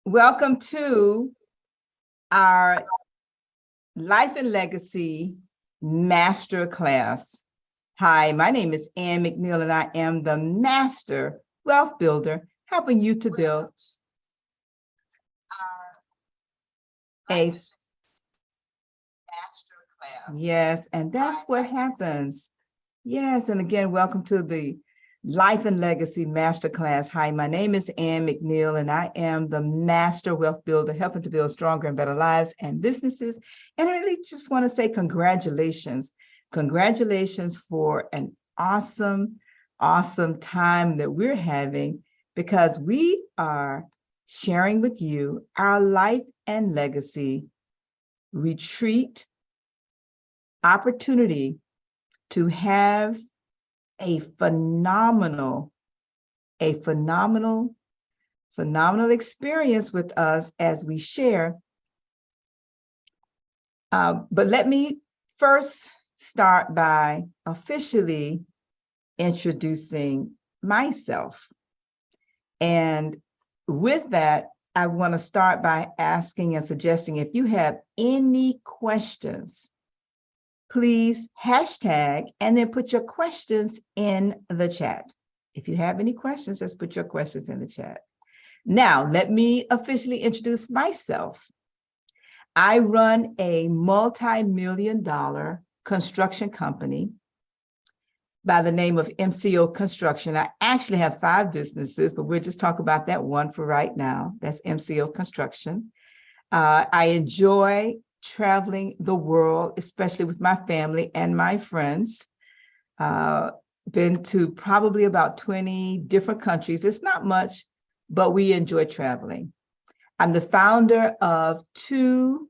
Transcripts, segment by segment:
Welcome to our Life and Legacy Masterclass. Hi, my name is McNeill, and I am the Master Wealth Builder, helping you to build a masterclass. Yes, and that's what happens. Yes, and again, welcome to the Life and Legacy Masterclass. Hi, my name is Ann McNeill, and I am the Master Wealth Builder, helping to build stronger and better lives and businesses. And I really just want to say congratulations. Congratulations for an awesome, awesome time that we're having, because we are sharing with you our Life and Legacy retreat opportunity to have a phenomenal experience with us as we share. But let me first start by officially introducing myself. And with that, I want to start by asking and suggesting, if you have any questions, please hashtag and then put your questions in the chat. If you have any questions, just put your questions in the chat. Now, let me officially introduce myself. I run a multi-million-dollar construction company by the name of MCO Construction. I actually have 5 businesses, but we'll just talk about that one for right now. That's MCO Construction. I enjoy traveling the world, especially with my family and my friends. Been to probably about 20 different countries. It's not much, but we enjoy traveling. I'm the founder of 2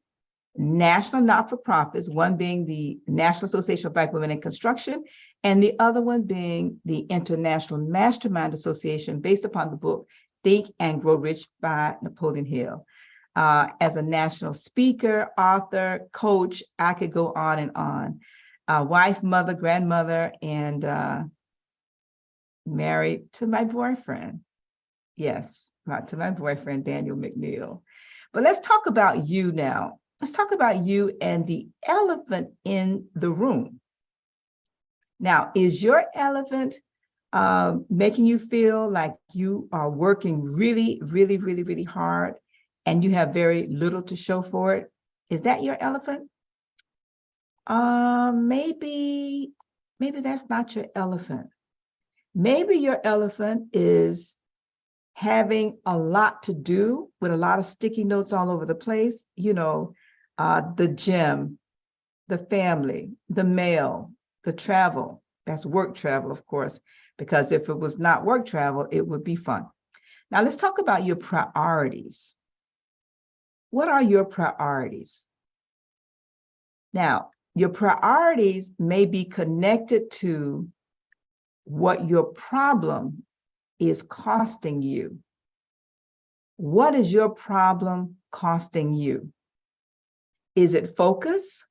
national not-for-profits, one being the National Association of Black Women in Construction, and the other one being the International Mastermind Association, based upon the book Think and Grow Rich by Napoleon Hill. As a national speaker, author, coach, I could go on and on. Wife, mother, grandmother, and married to my boyfriend. Yes, to my boyfriend, Daniel McNeill. But let's talk about you now. Let's talk about you and the elephant in the room. Now, is your elephant making you feel like you are working really, really, really, really hard, and you have very little to show for it? Is that your elephant? Maybe that's not your elephant. Maybe your elephant is having a lot to do with a lot of sticky notes all over the place. You know, the gym, the family, the mail, the travel. That's work travel, of course, because if it was not work travel, it would be fun. Now let's talk about your priorities. What are your priorities? Now, your priorities may be connected to what your problem is costing you. What is your problem costing you? Is it focus?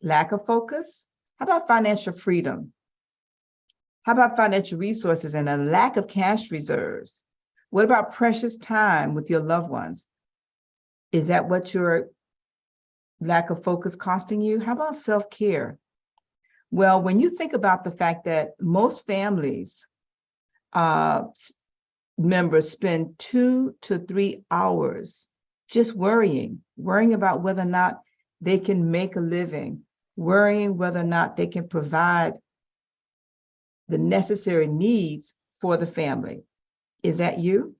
Lack of focus? How about financial freedom? How about financial resources and a lack of cash reserves? What about precious time with your loved ones? Is that what your lack of focus costing you? How about self-care? Well, when you think about the fact that most families members spend 2 to 3 hours just worrying about whether or not they can make a living, worrying whether or not they can provide the necessary needs for the family. Is that you?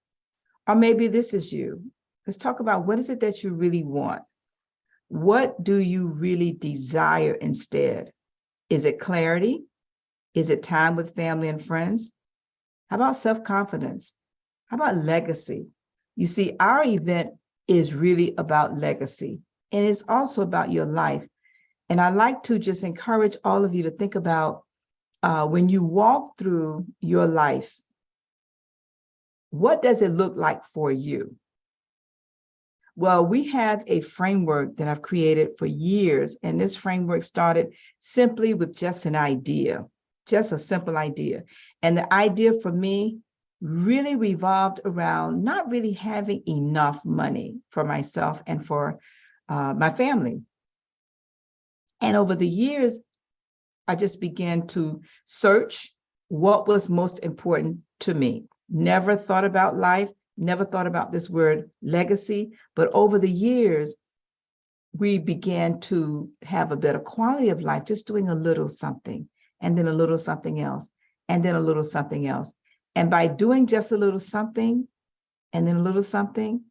Or maybe this is you. Let's talk about, what is it that you really want? What do you really desire instead? Is it clarity? Is it time with family and friends? How about self-confidence? How about legacy? You see, our event is really about legacy, and it's also about your life. And I like to just encourage all of you to think about when you walk through your life, what does it look like for you? Well, we have a framework that I've created for years, and this framework started simply with just an idea, just a simple idea. And the idea for me really revolved around not really having enough money for myself and for my family. And over the years, I just began to search what was most important to me. Never thought about life, never thought about this word legacy, but over the years, we began to have a better quality of life, just doing a little something, and then a little something else, and then a little something else. And by doing just a little something, and then a little something,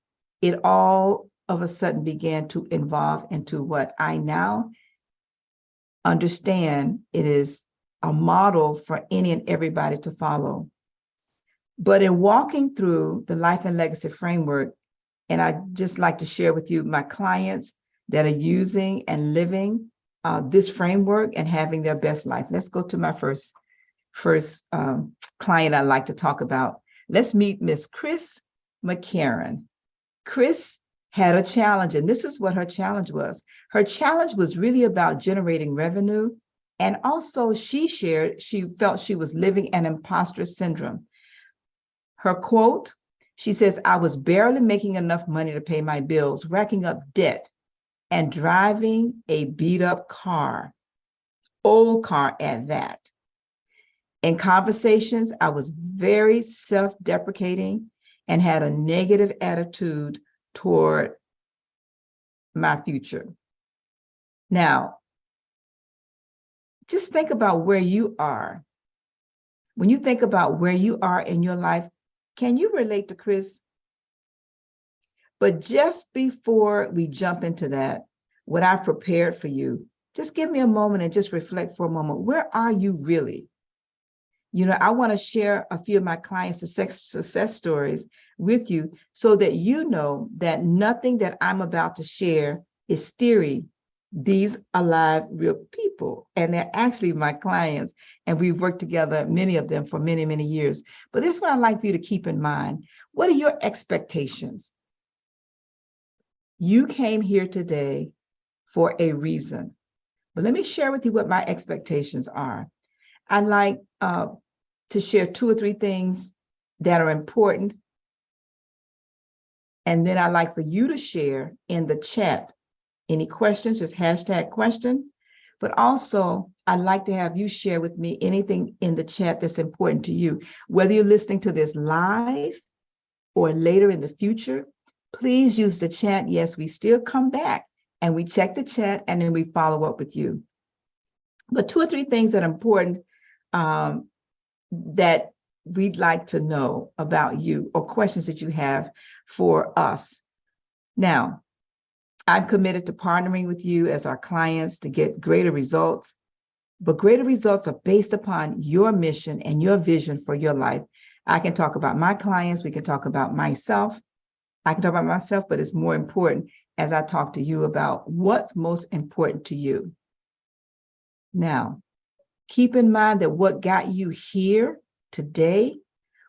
it all of a sudden began to evolve into what I now understand it is a model for any and everybody to follow. But in walking through the life and legacy framework, and I just like to share with you my clients that are using and living this framework and having their best life. Let's go to my first client I'd like to talk about. Let's meet Miss Chris McCarron. Chris had a challenge, and this is what her challenge was. Her challenge was really about generating revenue, and also she shared she felt she was living an imposter syndrome. Her quote, she says, "I was barely making enough money to pay my bills, racking up debt, and driving a beat-up car, old car at that. In conversations, I was very self-deprecating and had a negative attitude toward my future." Now, just think about where you are. When you think about where you are in your life, can you relate to Chris? But just before we jump into that, what I've prepared for you, just give me a moment and just reflect for a moment. Where are you really? You know, I want to share a few of my clients' success stories with you so that you know that nothing that I'm about to share is theory. These are live, real people, and they're actually my clients, and we've worked together, many of them, for many, many years. But this is what I'd like for you to keep in mind. What are your expectations? You came here today for a reason, but let me share with you what my expectations are. I like to share 2 or 3 things that are important, and then I'd like for you to share in the chat any questions, just hashtag question. But also, I'd like to have you share with me anything in the chat that's important to you. Whether you're listening to this live or later in the future, please use the chat. Yes, we still come back and we check the chat and then we follow up with you. But 2 or 3 things that are important that we'd like to know about you, or questions that you have for us. Now, I'm committed to partnering with you as our clients to get greater results, but greater results are based upon your mission and your vision for your life. I can talk about my clients, we can talk about myself. I can talk about myself, but it's more important as I talk to you about what's most important to you. Now, keep in mind that what got you here today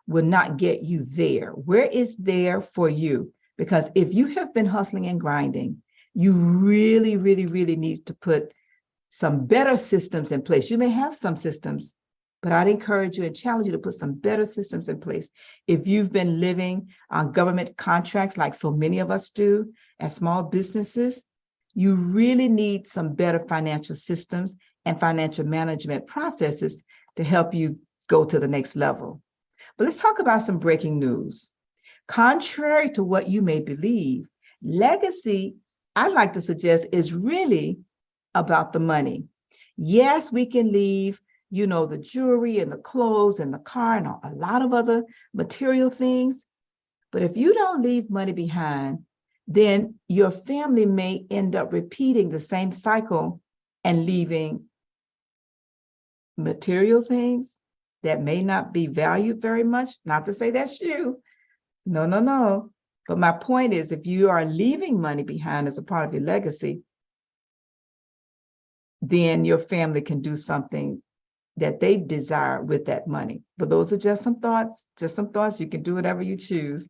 will not get you there. Where is there for you? Because if you have been hustling and grinding, you really, really, really need to put some better systems in place. You may have some systems, but I'd encourage you and challenge you to put some better systems in place. If you've been living on government contracts like so many of us do as small businesses, you really need some better financial systems and financial management processes to help you go to the next level. But let's talk about some breaking news. Contrary to what you may believe, legacy, I'd like to suggest, is really about the money. Yes, we can leave, the jewelry and the clothes and the car and a lot of other material things. But if you don't leave money behind, then your family may end up repeating the same cycle and leaving material things that may not be valued very much. Not to say that's you. No, no, no. But my point is, if you are leaving money behind as a part of your legacy, then your family can do something that they desire with that money. But those are just some thoughts, You can do whatever you choose.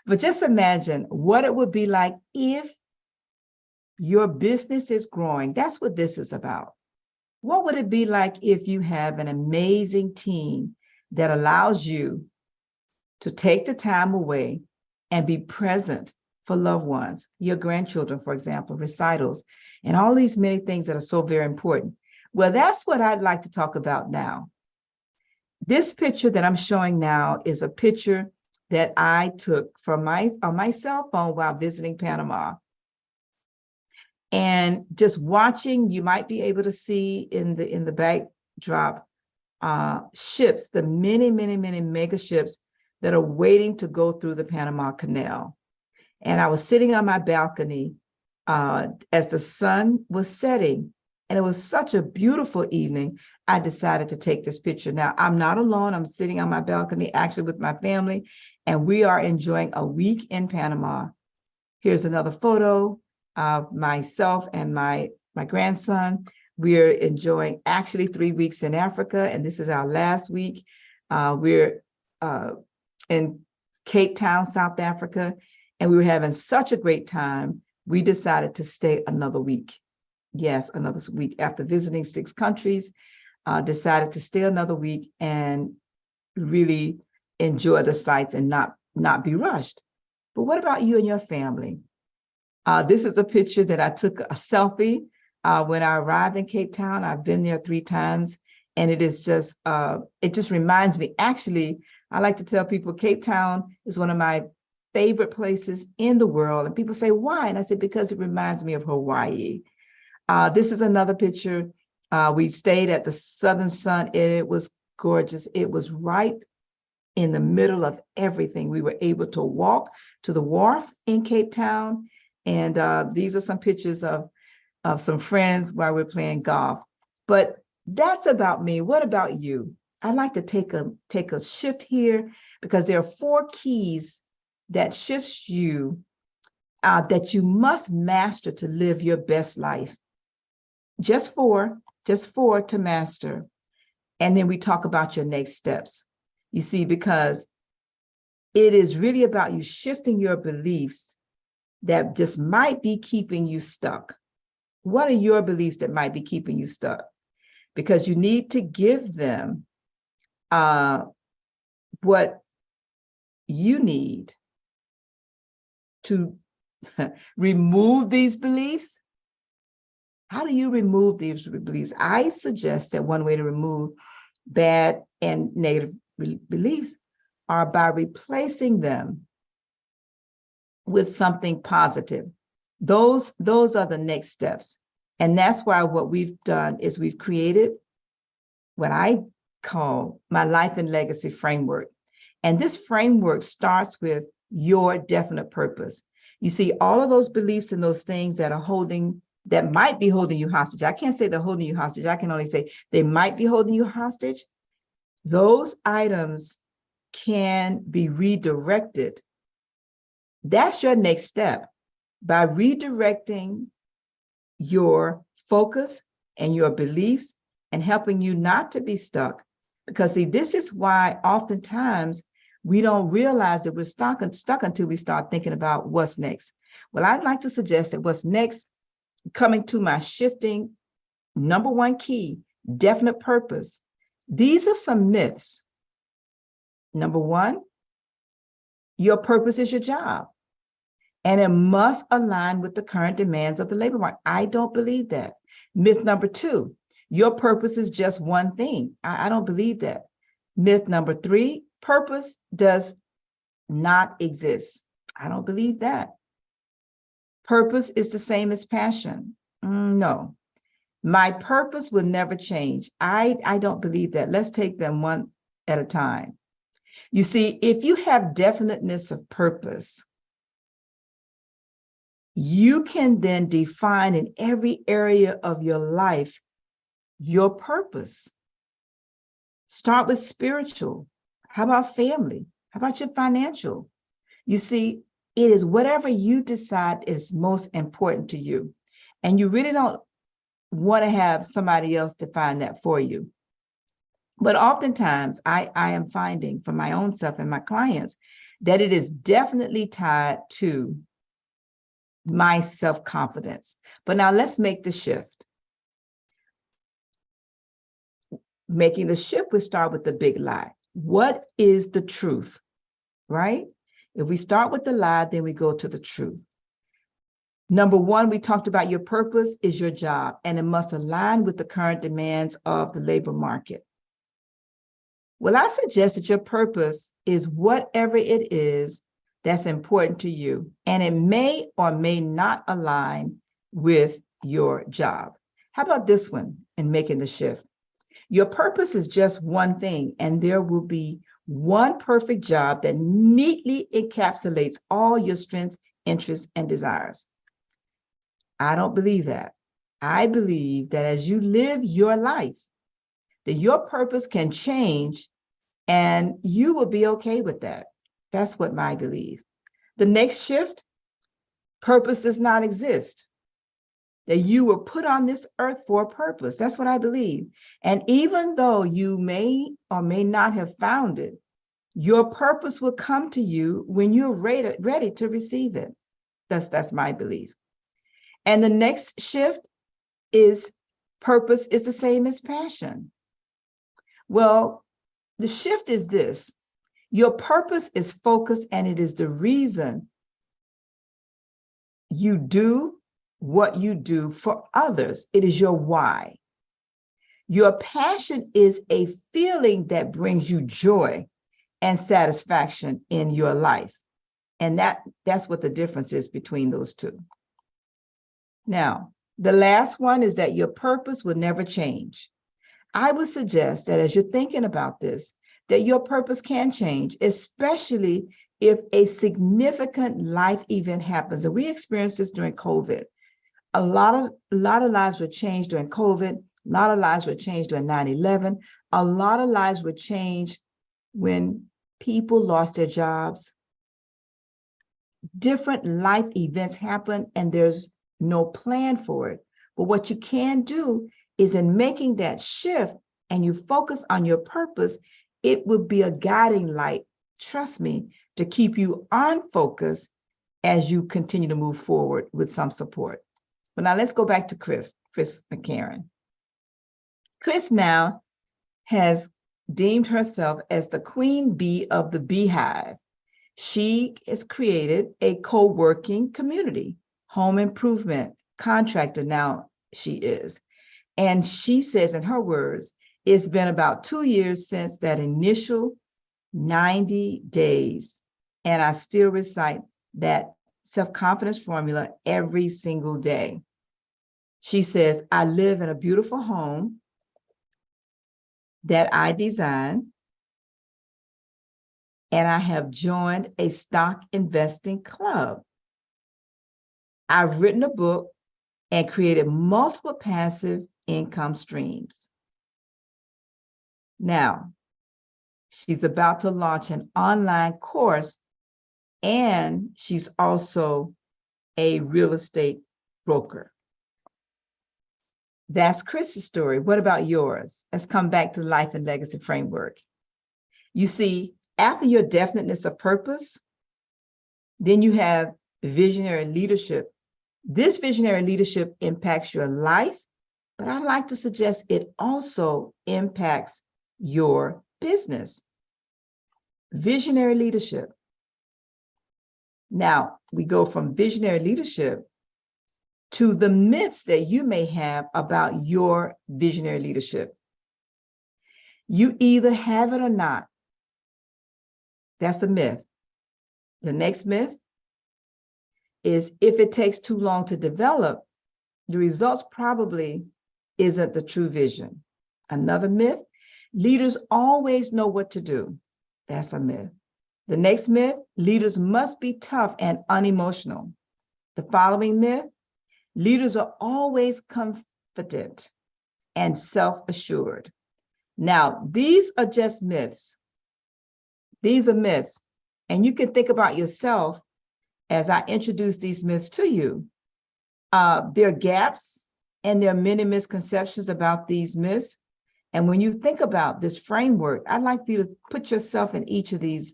But just imagine what it would be like if your business is growing. That's what this is about. What would it be like if you have an amazing team that allows you to take the time away and be present for loved ones, your grandchildren, for example, recitals, and all these many things that are so very important? Well, that's what I'd like to talk about now. This picture that I'm showing now is a picture that I took from on my cell phone while visiting Panama. And just watching, you might be able to see in the backdrop ships, the many, many, many mega ships that are waiting to go through the Panama Canal. And I was sitting on my balcony as the sun was setting, and it was such a beautiful evening. I decided to take this picture. Now, I'm not alone. I'm sitting on my balcony, actually with my family, and we are enjoying a week in Panama. Here's another photo of myself and my grandson. We're enjoying actually 3 weeks in Africa, and this is our last week. We're in Cape Town, South Africa, and we were having such a great time. We decided to stay another week. Yes, another week after visiting 6 countries, decided to stay another week and really enjoy the sights and not be rushed. But what about you and your family? This is a picture that I took, a selfie, when I arrived in Cape Town. I've been there 3 times, and it just reminds me. Actually, I like to tell people Cape Town is one of my favorite places in the world. And people say, why? And I said, because it reminds me of Hawaii. This is another picture. We stayed at the Southern Sun, and it was gorgeous. It was right in the middle of everything. We were able to walk to the wharf in Cape Town. And these are some pictures of some friends while we're playing golf. But that's about me. What about you? I'd like to take a shift here, because there are 4 keys that shifts you that you must master to live your best life. Just 4 to master. And then we talk about your next steps. You see, because it is really about you shifting your beliefs that just might be keeping you stuck. What are your beliefs that might be keeping you stuck? Because you need to give them what you need to remove these beliefs. How do you remove these beliefs? I suggest that one way to remove bad and negative beliefs are by replacing them with something positive. Those are the next steps. And that's why what we've done is we've created what I call my life and legacy framework. And this framework starts with your definite purpose. You see, all of those beliefs and those things that might be holding you hostage. I can't say they're holding you hostage. I can only say they might be holding you hostage. Those items can be redirected. That's your next step, by redirecting your focus and your beliefs and helping you not to be stuck. Because see, this is why oftentimes we don't realize that we're stuck until we start thinking about what's next. Well, I'd like to suggest that what's next, coming to my shifting number 1 key, definite purpose. These are some myths. Number 1, your purpose is your job, and it must align with the current demands of the labor market. I don't believe that. Myth number 2, your purpose is just one thing. I don't believe that. Myth number 3, Purpose does not exist. I don't believe that. Purpose is the same as passion. No, my purpose will never change. I don't believe that. Let's take them one at a time. You see, if you have definiteness of purpose, you can then define in every area of your life your purpose. Start with spiritual. How about family? How about your financial? You see, it is whatever you decide is most important to you. And you really don't want to have somebody else define that for you. But oftentimes I am finding for my own self and my clients that it is definitely tied to my self-confidence. But now let's make the shift. Making the shift would start with the big lie. What is the truth, right? If we start with the lie, then we go to the truth. Number one, we talked about your purpose is your job, and it must align with the current demands of the labor market. Well, I suggest that your purpose is whatever it is that's important to you, and it may or may not align with your job. How about this one in making the shift? Your purpose is just one thing, and there will be one perfect job that neatly encapsulates all your strengths, interests, and desires. I don't believe that. I believe that as you live your life, that your purpose can change and you will be okay with that. That's what I believe. The next shift, purpose does not exist. That you were put on this earth for a purpose. That's what I believe. And even though you may or may not have found it, your purpose will come to you when you're ready to receive it. That's my belief. And the next shift is purpose is the same as passion. Well, the shift is this. Your purpose is focused, and it is the reason you do what you do for others. It is your why. Your passion is a feeling that brings you joy and satisfaction in your life. And that's what the difference is between those two. Now, the last one is that your purpose will never change. I would suggest that as you're thinking about this, that your purpose can change, especially if a significant life event happens. And we experienced this during COVID. A lot of lives were changed during COVID. A lot of lives were changed during 9/11. A lot of lives were changed when people lost their jobs. Different life events happen, and there's no plan for it. But what you can do is in making that shift and you focus on your purpose, it will be a guiding light, trust me, to keep you on focus as you continue to move forward with some support. But now let's go back to Chris McCarron. Chris now has deemed herself as the queen bee of the beehive. She has created a co-working community, home improvement contractor now she is. And she says in her words, it's been about 2 years since that initial 90 days. And I still recite that self-confidence formula every single day. She says, I live in a beautiful home that I designed, and I have joined a stock investing club. I've written a book and created multiple passive income streams. Now, she's about to launch an online course, and she's also a real estate broker. That's Chris's story. What about yours? Let's come back to life and legacy framework. You see, after your definiteness of purpose, then you have visionary leadership. This visionary leadership impacts your life, but I'd like to suggest it also impacts your business. Visionary leadership. Now, we go from visionary leadership to the myths that you may have about your visionary leadership. You either have it or not. That's a myth. The next myth is if it takes too long to develop, the results probably isn't the true vision. Another myth, leaders always know what to do. That's a myth. The next myth, leaders must be tough and unemotional. The following myth, leaders are always confident and self-assured. Now, these are just myths. These are myths. And you can think about yourself as I introduce these myths to you. There are gaps and there are many misconceptions about these myths. And when you think about this framework, I'd like for you to put yourself in each of these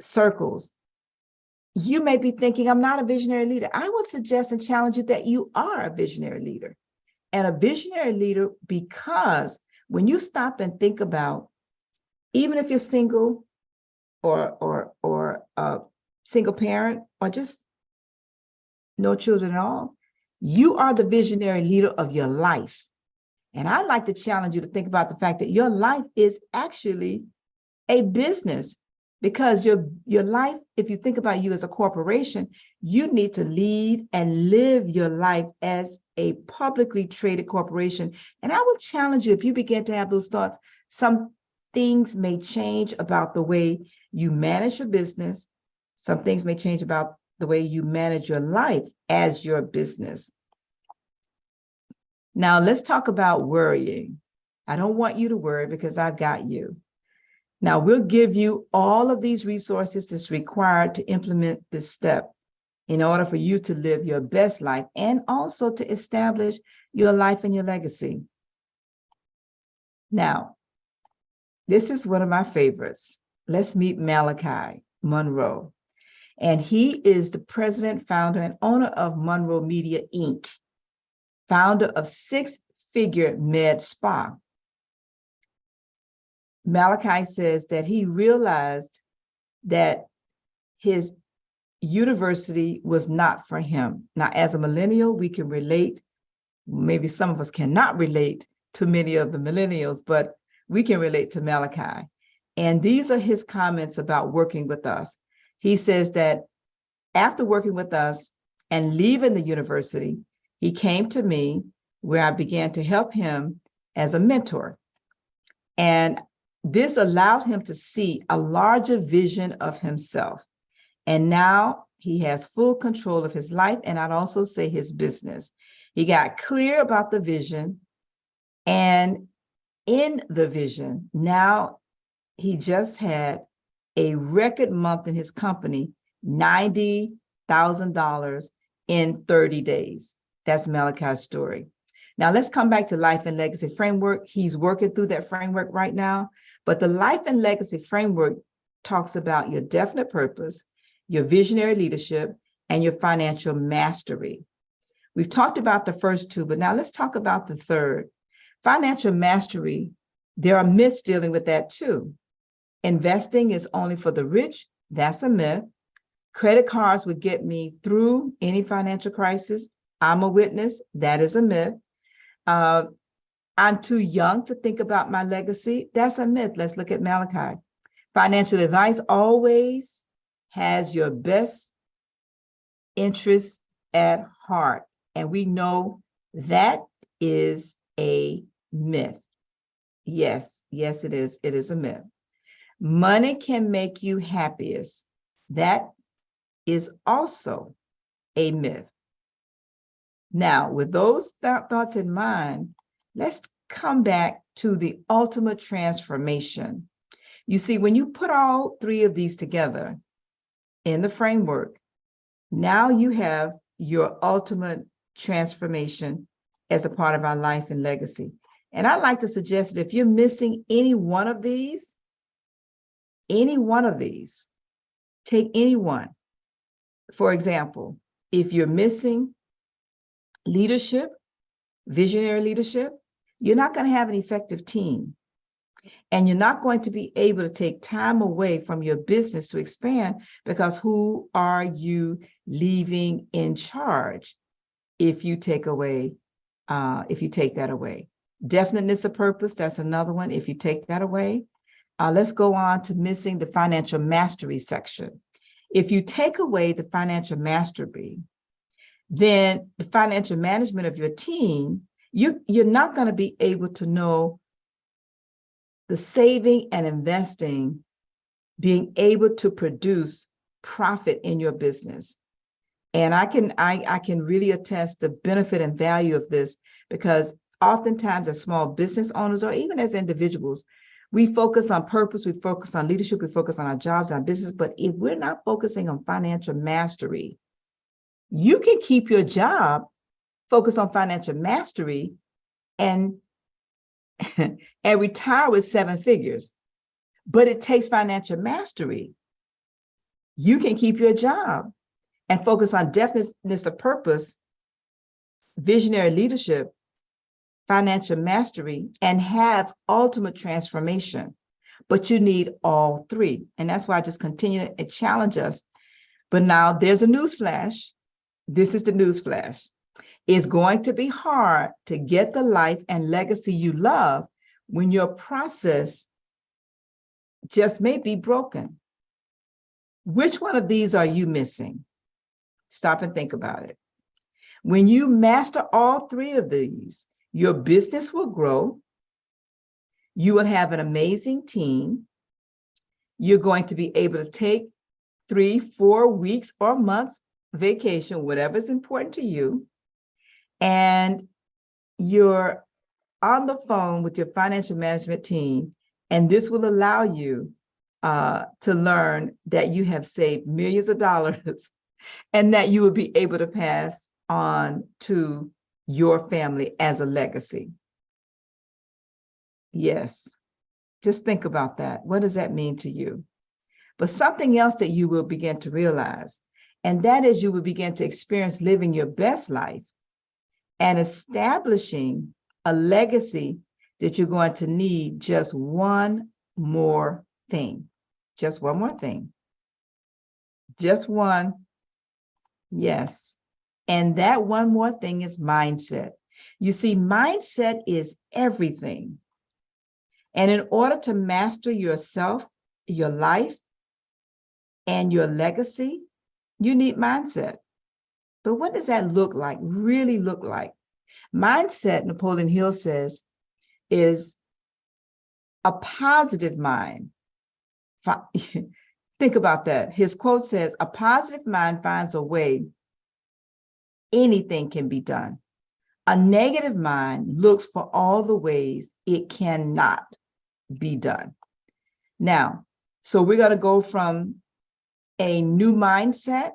circles. You may be thinking, I'm not a visionary leader. I would suggest and challenge you that you are a visionary leader. And a visionary leader, because when you stop and think about, even if you're single or a single parent or just no children at all, you are the visionary leader of your life. And I'd like to challenge you to think about the fact that your life is actually a business, because your life, if you think about you as a corporation, you need to lead and live your life as a publicly traded corporation. And I will challenge you, if you begin to have those thoughts, some things may change about the way you manage your business. Some things may change about the way you manage your life as your business. Now, let's talk about worrying. I don't want you to worry because I've got you. Now, we'll give you all of these resources that's required to implement this step in order for you to live your best life and also to establish your life and your legacy. Now, this is one of my favorites. Let's meet Malachi Monroe. And he is the president, founder, and owner of Monroe Media, Inc., founder of Six Figure Med Spa. Malachi says that he realized that his university was not for him. Now, as a millennial, we can relate. Maybe some of us cannot relate to many of the millennials, but we can relate to Malachi. And these are his comments about working with us. He says that after working with us and leaving the university, he came to me where I began to help him as a mentor. And this allowed him to see a larger vision of himself. And now he has full control of his life, and I'd also say his business. He got clear about the vision, and in the vision, now he just had a record month in his company, $90,000 in 30 days. That's Malachi's story. Now let's come back to life and legacy framework. He's working through that framework right now, but the life and legacy framework talks about your definite purpose, your visionary leadership, and your financial mastery. We've talked about the first two, but now let's talk about the third. Financial mastery, there are myths dealing with that too. Investing is only for the rich. That's a myth. Credit cards would get me through any financial crisis. I'm a witness. That is a myth. I'm too young to think about my legacy. That's a myth. Let's look at Malachi. Financial advice always has your best interests at heart. And we know that is a myth. Yes, it is. It is a myth. Money can make you happiest. That is also a myth. Now, with those thoughts in mind, let's come back to the ultimate transformation. You see, when you put all three of these together in the framework, now you have your ultimate transformation as a part of our life and legacy. And I'd like to suggest that if you're missing any one of these, take any one. For example, if you're missing leadership, visionary leadership, you're not going to have an effective team. And you're not going to be able to take time away from your business to expand, because who are you leaving in charge if you take that away? Definiteness of purpose, that's another one. If you take that away, Let's go on to missing the financial mastery section. If you take away the financial mastery, then the financial management of your team, you're not going to be able to know the saving and investing, being able to produce profit in your business. And I can really attest the benefit and value of this, because oftentimes as small business owners or even as individuals, we focus on purpose, we focus on leadership, we focus on our jobs, our business. But if we're not focusing on financial mastery, you can keep your job, focus on financial mastery, and and retire with 7 figures. But it takes financial mastery. You can keep your job and focus on definiteness of purpose, visionary leadership, financial mastery, and have ultimate transformation. But you need all 3. And that's why I just continue to challenge us. But now there's a news flash. This is the news flash. It's going to be hard to get the life and legacy you love when your process just may be broken. Which one of these are you missing? Stop and think about it. When you master all 3 of these, your business will grow. You will have an amazing team. You're going to be able to take 3, 4 weeks or months vacation, whatever is important to you. And you're on the phone with your financial management team, and this will allow you to learn that you have saved millions of dollars and that you will be able to pass on to your family as a legacy. Yes, just think about that. What does that mean to you? But something else that you will begin to realize, and that is you will begin to experience living your best life and establishing a legacy that you're going to need just one more thing. Just one more thing. Just one. Yes. And that one more thing is mindset. You see, mindset is everything. And in order to master yourself, your life, and your legacy, you need mindset. But what does that look like, really look like? Mindset, Napoleon Hill says, is a positive mind. Think about that. His quote says, a positive mind finds a way anything can be done. A negative mind looks for all the ways it cannot be done. Now, so we're going to go from a new mindset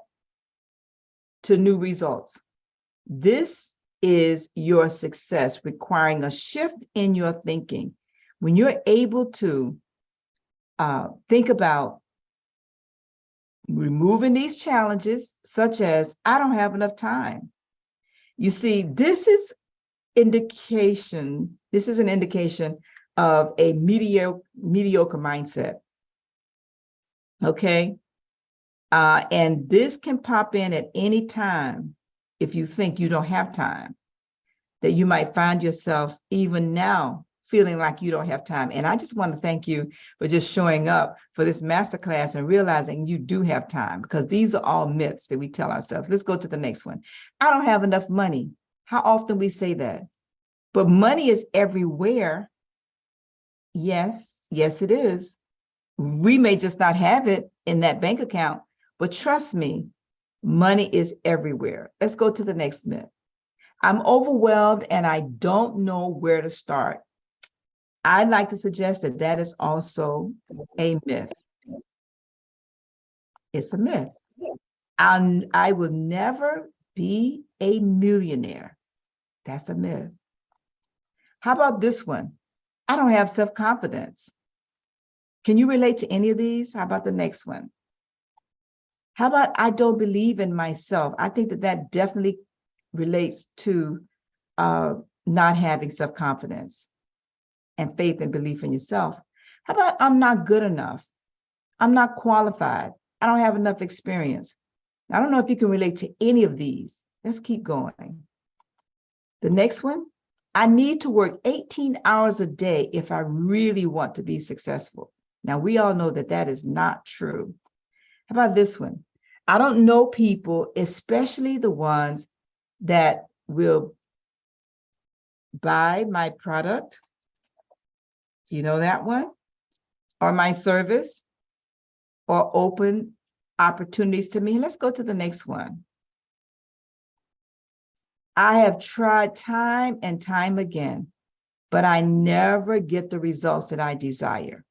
to new results. This is your success requiring a shift in your thinking. When you're able to think about removing these challenges, such as, I don't have enough time. You see, this is an indication of a mediocre mindset. Okay. And this can pop in at any time if you think you don't have time, that you might find yourself even now feeling like you don't have time. And I just want to thank you for just showing up for this masterclass and realizing you do have time, because these are all myths that we tell ourselves. Let's go to the next one. I don't have enough money. How often we say that? But money is everywhere. Yes, yes, it is. We may just not have it in that bank account, but trust me, money is everywhere. Let's go to the next myth. I'm overwhelmed and I don't know where to start. I'd like to suggest that that is also a myth. It's a myth. I will never be a millionaire. That's a myth. How about this one? I don't have self-confidence. Can you relate to any of these? How about the next one? How about I don't believe in myself? I think that that definitely relates to not having self-confidence and faith and belief in yourself. How about I'm not good enough? I'm not qualified. I don't have enough experience. I don't know if you can relate to any of these. Let's keep going. The next one, I need to work 18 hours a day if I really want to be successful. Now, we all know that that is not true. How about this one? I don't know people, especially the ones that will buy my product. Do you know that one? Or my service, or open opportunities to me. Let's go to the next one. I have tried time and time again, but I never get the results that I desire.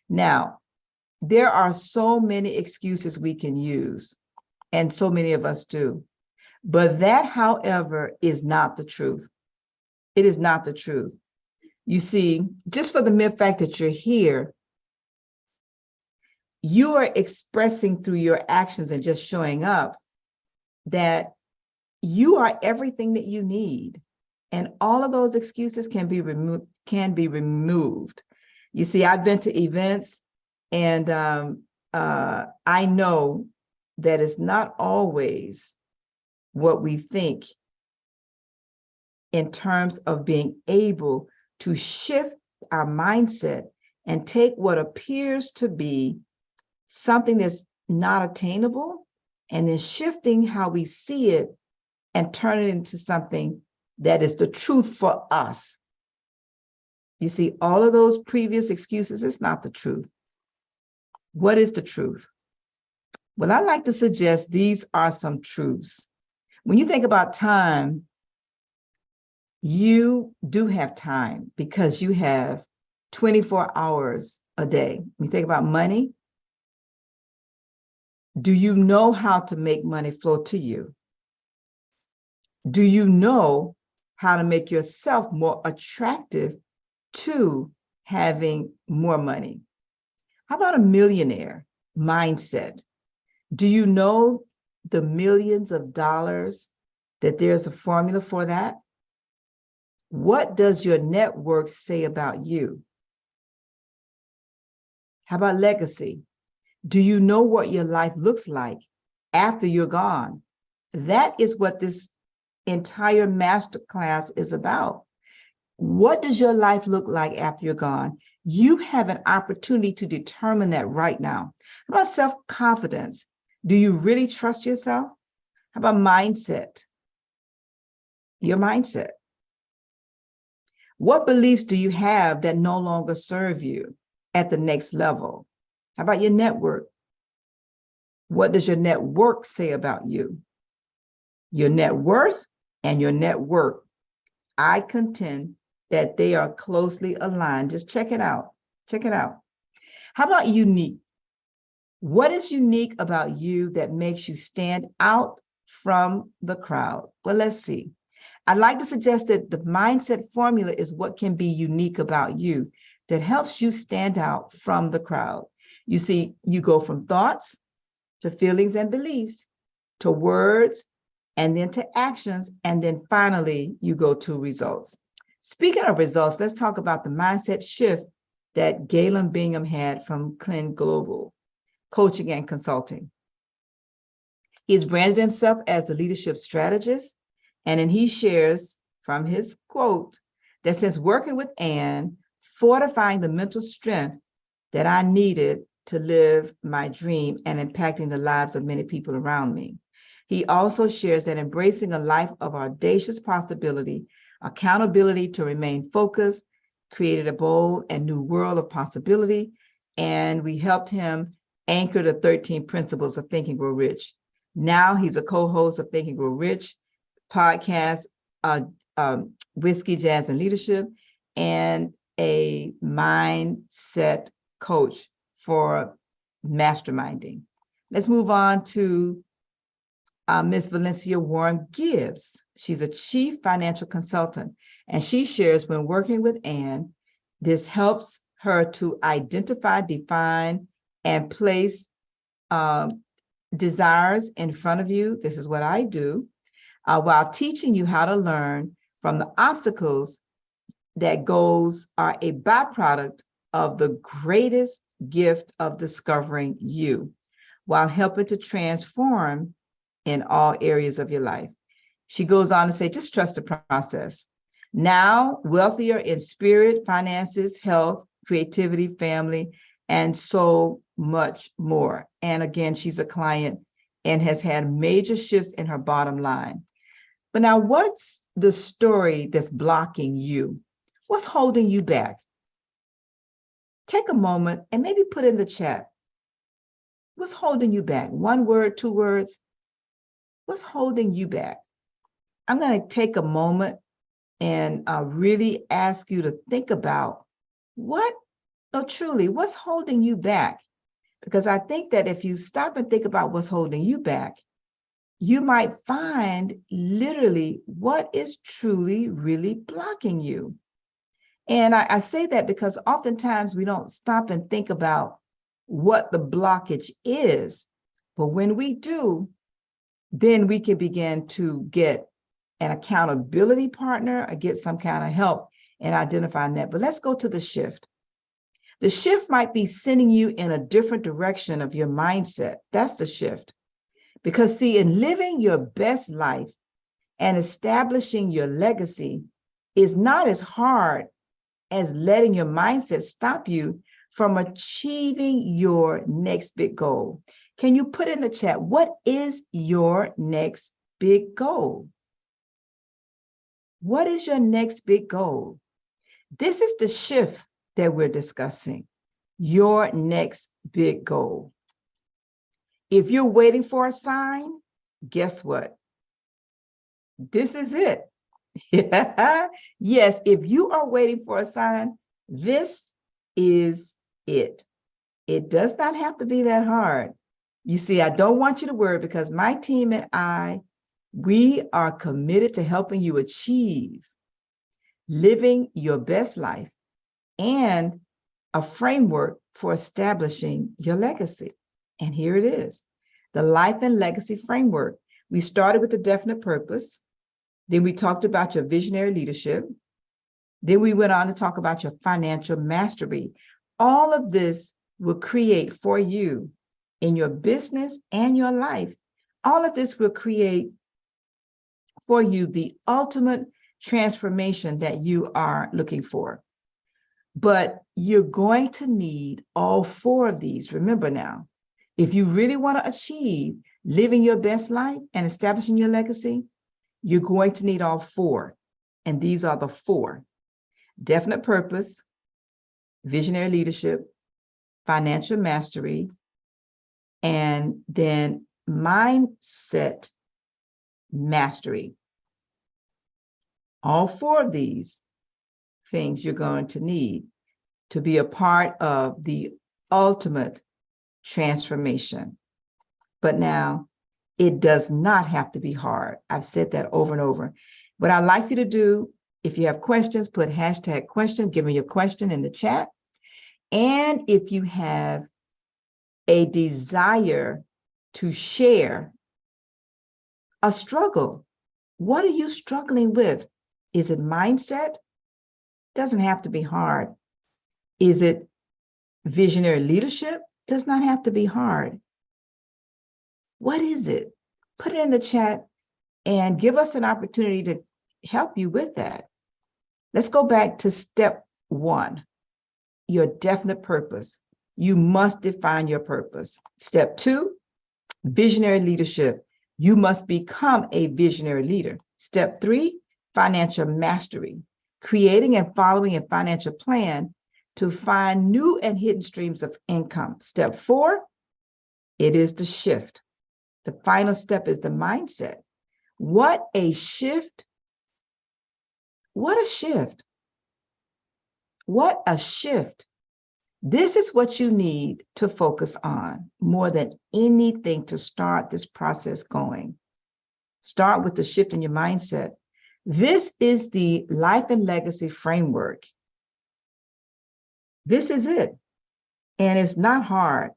Now, there are so many excuses we can use, and so many of us do. But that, however, is not the truth. It is not the truth. You see, just for the mere fact that you're here, you are expressing through your actions and just showing up that you are everything that you need. And all of those excuses can be removed. You see, I've been to events, and I know that it's not always what we think in terms of being able to shift our mindset and take what appears to be something that's not attainable, and then shifting how we see it and turn it into something that is the truth for us. You see, all of those previous excuses, it's not the truth. What is the truth? Well, I like to suggest these are some truths. When you think about time, you do have time because you have 24 hours a day. When you think about money, do you know how to make money flow to you? Do you know how to make yourself more attractive to having more money? How about a millionaire mindset? Do you know the millions of dollars that there's a formula for that? What does your network say about you? How about legacy? Do you know what your life looks like after you're gone? That is what this entire masterclass is about. What does your life look like after you're gone? You have an opportunity to determine that right now. How about self-confidence? Do you really trust yourself? How about mindset? Your mindset. What beliefs do you have that no longer serve you at the next level? How about your network? What does your network say about you? Your net worth and your network, I contend that they are closely aligned. Just check it out. Check it out. How about unique? What is unique about you that makes you stand out from the crowd? Well, let's see. I'd like to suggest that the mindset formula is what can be unique about you that helps you stand out from the crowd. You see, you go from thoughts to feelings and beliefs to words, and then to actions, and then finally you go to results. Speaking of results, let's talk about the mindset shift that Galen Bingham had from Clin Global Coaching and Consulting. He's branded himself as the leadership strategist, and then he shares from his quote that since working with Ann, fortifying the mental strength that I needed to live my dream and impacting the lives of many people around me. He also shares that embracing a life of audacious possibility, accountability to remain focused, created a bold and new world of possibility, and we helped him anchor the 13 principles of Think and Grow Rich. Now he's a co-host of Think and Grow Rich podcast, Whiskey, Jazz, and Leadership, and a mindset coach for masterminding. Let's move on to Ms. Valencia Warren Gibbs. She's a chief financial consultant, and she shares when working with Ann, this helps her to identify, define, and place desires in front of you. This is what I do, while teaching you how to learn from the obstacles that goals are a byproduct of the greatest gift of discovering you, while helping to transform in all areas of your life. She goes on to say, just trust the process. Now, wealthier in spirit, finances, health, creativity, family, and so much more. And again, she's a client and has had major shifts in her bottom line. But now, what's the story that's blocking you? What's holding you back? Take a moment and maybe put in the chat. What's holding you back? One word, two words. What's holding you back? I'm going to take a moment and really ask you to think about truly, what's holding you back? Because I think that if you stop and think about what's holding you back, you might find literally what is truly, really blocking you. And I say that because oftentimes we don't stop and think about what the blockage is. But when we do, then we can begin to get an accountability partner or get some kind of help in identifying that. But let's go to the shift. The shift might be sending you in a different direction of your mindset. That's the shift. Because see, in living your best life and establishing your legacy is not as hard as letting your mindset stop you from achieving your next big goal. Can you put in the chat, what is your next big goal? What is your next big goal? This is the shift that we're discussing, your next big goal. If you're waiting for a sign, guess what? This is it. Yes, if you are waiting for a sign, this is it. It does not have to be that hard. You see, I don't want you to worry because my team and I, we are committed to helping you achieve living your best life and a framework for establishing your legacy. And here it is, the Life and Legacy Framework. We started with a definite purpose. Then we talked about your visionary leadership. Then we went on to talk about your financial mastery. All of this will create for you in your business and your life. All of this will create for you the ultimate transformation that you are looking for. But you're going to need all four of these. Remember now, if you really want to achieve living your best life and establishing your legacy, you're going to need all four. And these are the four: definite purpose, visionary leadership, financial mastery, and then mindset mastery. All four of these things you're going to need to be a part of the ultimate transformation. But now, it does not have to be hard. I've said that over and over. What I'd like you to do, if you have questions, put hashtag question, give me your question in the chat. And if you have a desire to share a struggle, what are you struggling with? Is it mindset? Doesn't have to be hard. Is it visionary leadership? Does not have to be hard. What is it? Put it in the chat and give us an opportunity to help you with that. Let's go back to step one, your definite purpose. You must define your purpose. Step two, visionary leadership. You must become a visionary leader. Step three, financial mastery. Creating and following a financial plan to find new and hidden streams of income. Step four, it is the shift. The final step is the mindset. What a shift. What a shift. What a shift. This is what you need to focus on more than anything to start this process going. Start with the shift in your mindset. This is the Life and Legacy Framework. This is it. And it's not hard.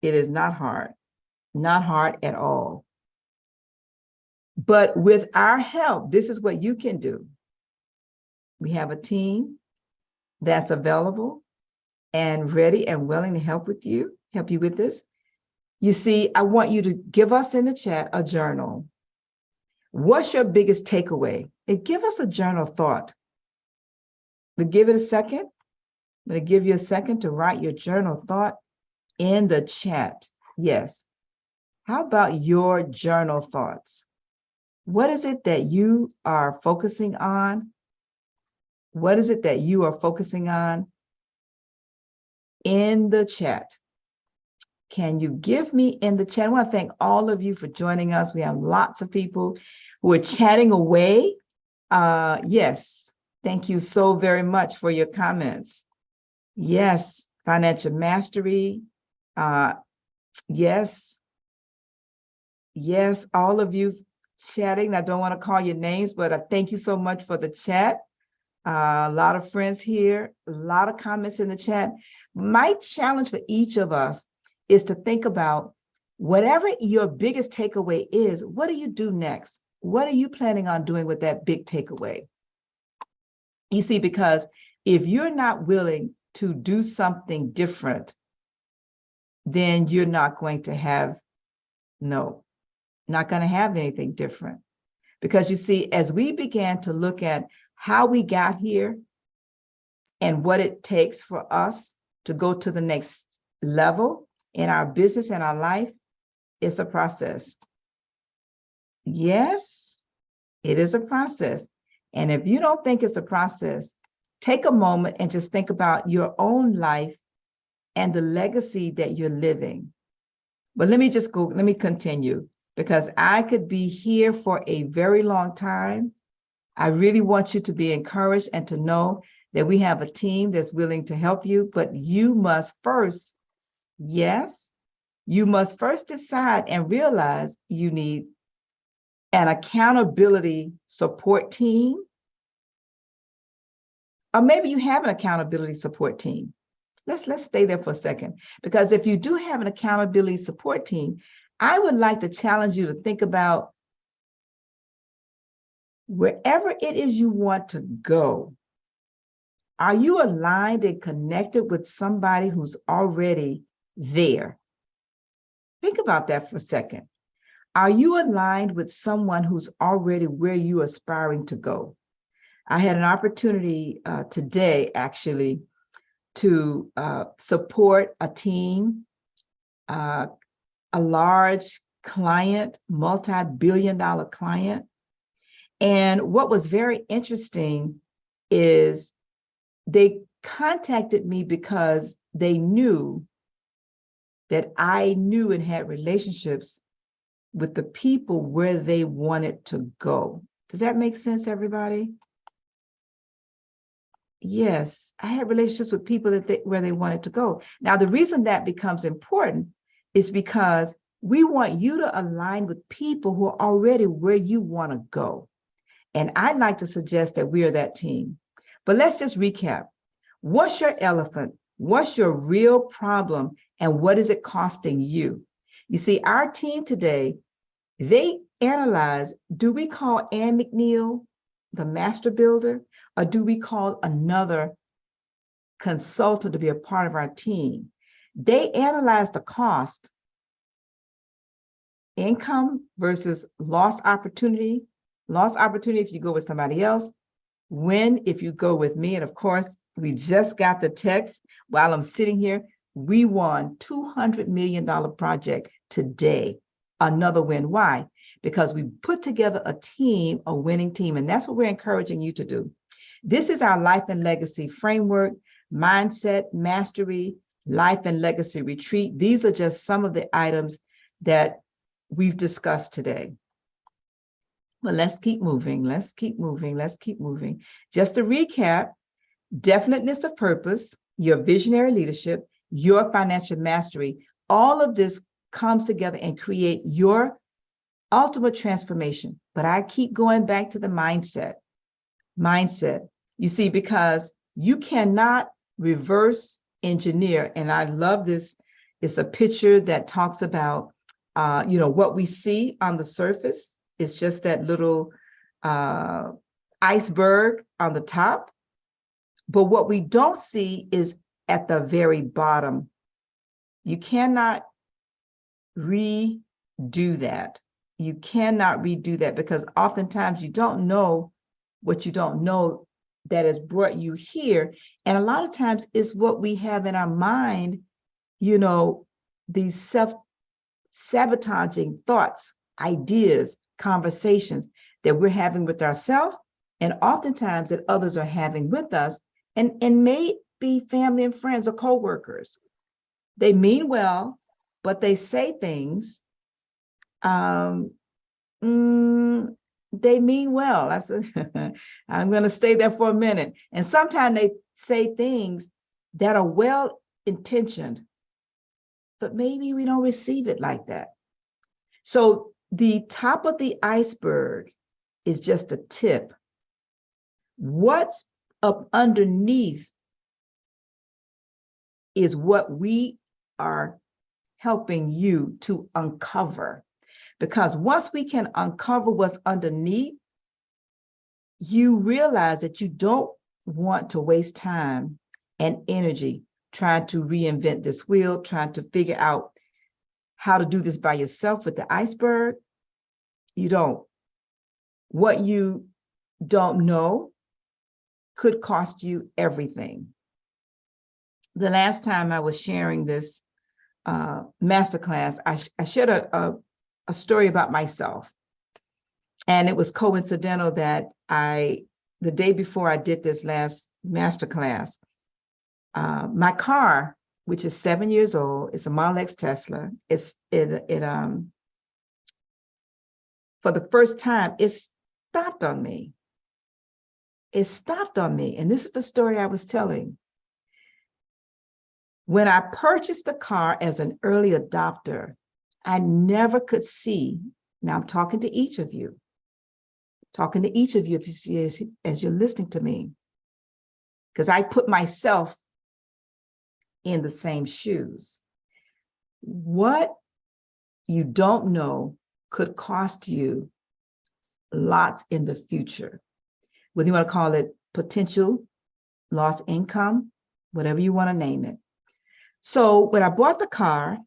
It is not hard. Not hard at all. But with our help, this is what you can do. We have a team that's available and ready and willing to help you with this. You see, I want you to give us in the chat a journal. What's your biggest takeaway? And give us a journal thought. But give it a second I'm going to give you a second to write your journal thought in the chat. Yes. How about your journal thoughts? What is it that you are focusing on? What is it that you are focusing on in the chat? Can you give me in the chat? I want to thank all of you for joining us. We have lots of people who are chatting away. Yes, thank you so very much for your comments. Yes, financial mastery. Yes, yes, all of you chatting. I don't want to call your names, but I thank you so much for the chat. A lot of friends here, a lot of comments in the chat. My challenge for each of us is to think about whatever your biggest takeaway is, what do you do next? What are you planning on doing with that big takeaway? You see, because if you're not willing to do something different, then you're not going to have, no, not going to have anything different. Because you see, as we began to look at how we got here and what it takes for us to go to the next level in our business and our life, it's a process. Yes, it is a process. And if you don't think it's a process, take a moment and just think about your own life and the legacy that you're living. But let me continue, because I could be here for a very long time. I really want you to be encouraged and to know that we have a team that's willing to help you, but you must first, yes, you must first decide and realize you need an accountability support team, or maybe you have an accountability support team. Let's stay there for a second, because if you do have an accountability support team, I would like to challenge you to think about wherever it is you want to go. Are you aligned and connected with somebody who's already there? Think about that for a second. Are you aligned with someone who's already where you're aspiring to go? I had an opportunity today, actually, to support a team, a large client, multi-billion-dollar client. And what was very interesting is they contacted me because they knew that I knew and had relationships with the people where they wanted to go. Does that make sense, everybody? Yes, I had relationships with people where they wanted to go. Now, the reason that becomes important is because we want you to align with people who are already where you want to go. And I'd like to suggest that we are that team. But let's just recap. What's your elephant? What's your real problem? And what is it costing you? You see, our team today, they analyze, do we call Ann McNeill the master builder, or do we call another consultant to be a part of our team? They analyze the cost, income versus lost opportunity if you go with somebody else, win if you go with me. And of course, we just got the text while I'm sitting here. We won $200 million project today. Another win. Why? Because we put together a team, a winning team. And that's what we're encouraging you to do. This is our life and legacy framework, mindset, mastery, life and legacy retreat. These are just some of the items that we've discussed today. But let's keep moving. Let's keep moving. Let's keep moving. Just to recap, definiteness of purpose, your visionary leadership, your financial mastery, all of this comes together and create your ultimate transformation. But I keep going back to the mindset. Mindset. You see, because you cannot reverse engineer. And I love this. It's a picture that talks about, what we see on the surface. It's just that little iceberg on the top. But what we don't see is at the very bottom. You cannot redo that. You cannot redo that, because oftentimes you don't know what you don't know that has brought you here. And a lot of times it's what we have in our mind, these self-sabotaging thoughts, ideas, conversations that we're having with ourselves, and oftentimes that others are having with us, and may be family and friends or coworkers. They mean well, but they say things. They mean well. I'm going to stay there for a minute. And sometimes they say things that are well intentioned, but maybe we don't receive it like that. So the top of the iceberg is just a tip. What's up underneath is what we are helping you to uncover. Because once we can uncover what's underneath, you realize that you don't want to waste time and energy trying to reinvent this wheel, trying to figure out how to do this by yourself with the iceberg. You don't. What you don't know could cost you everything. The last time I was sharing this masterclass, I shared a story about myself. And it was coincidental that the day before I did this last masterclass, my car, which is 7 years old, it's a Model X Tesla. For the first time, it stopped on me. It stopped on me. And this is the story I was telling. When I purchased the car as an early adopter, I never could see. Now I'm talking to each of you. Talking to each of you, if you see as you're listening to me, because I put myself in the same shoes. What you don't know could cost you lots in the future. Whether you want to call it potential lost income, whatever you want to name it. So when I bought the car,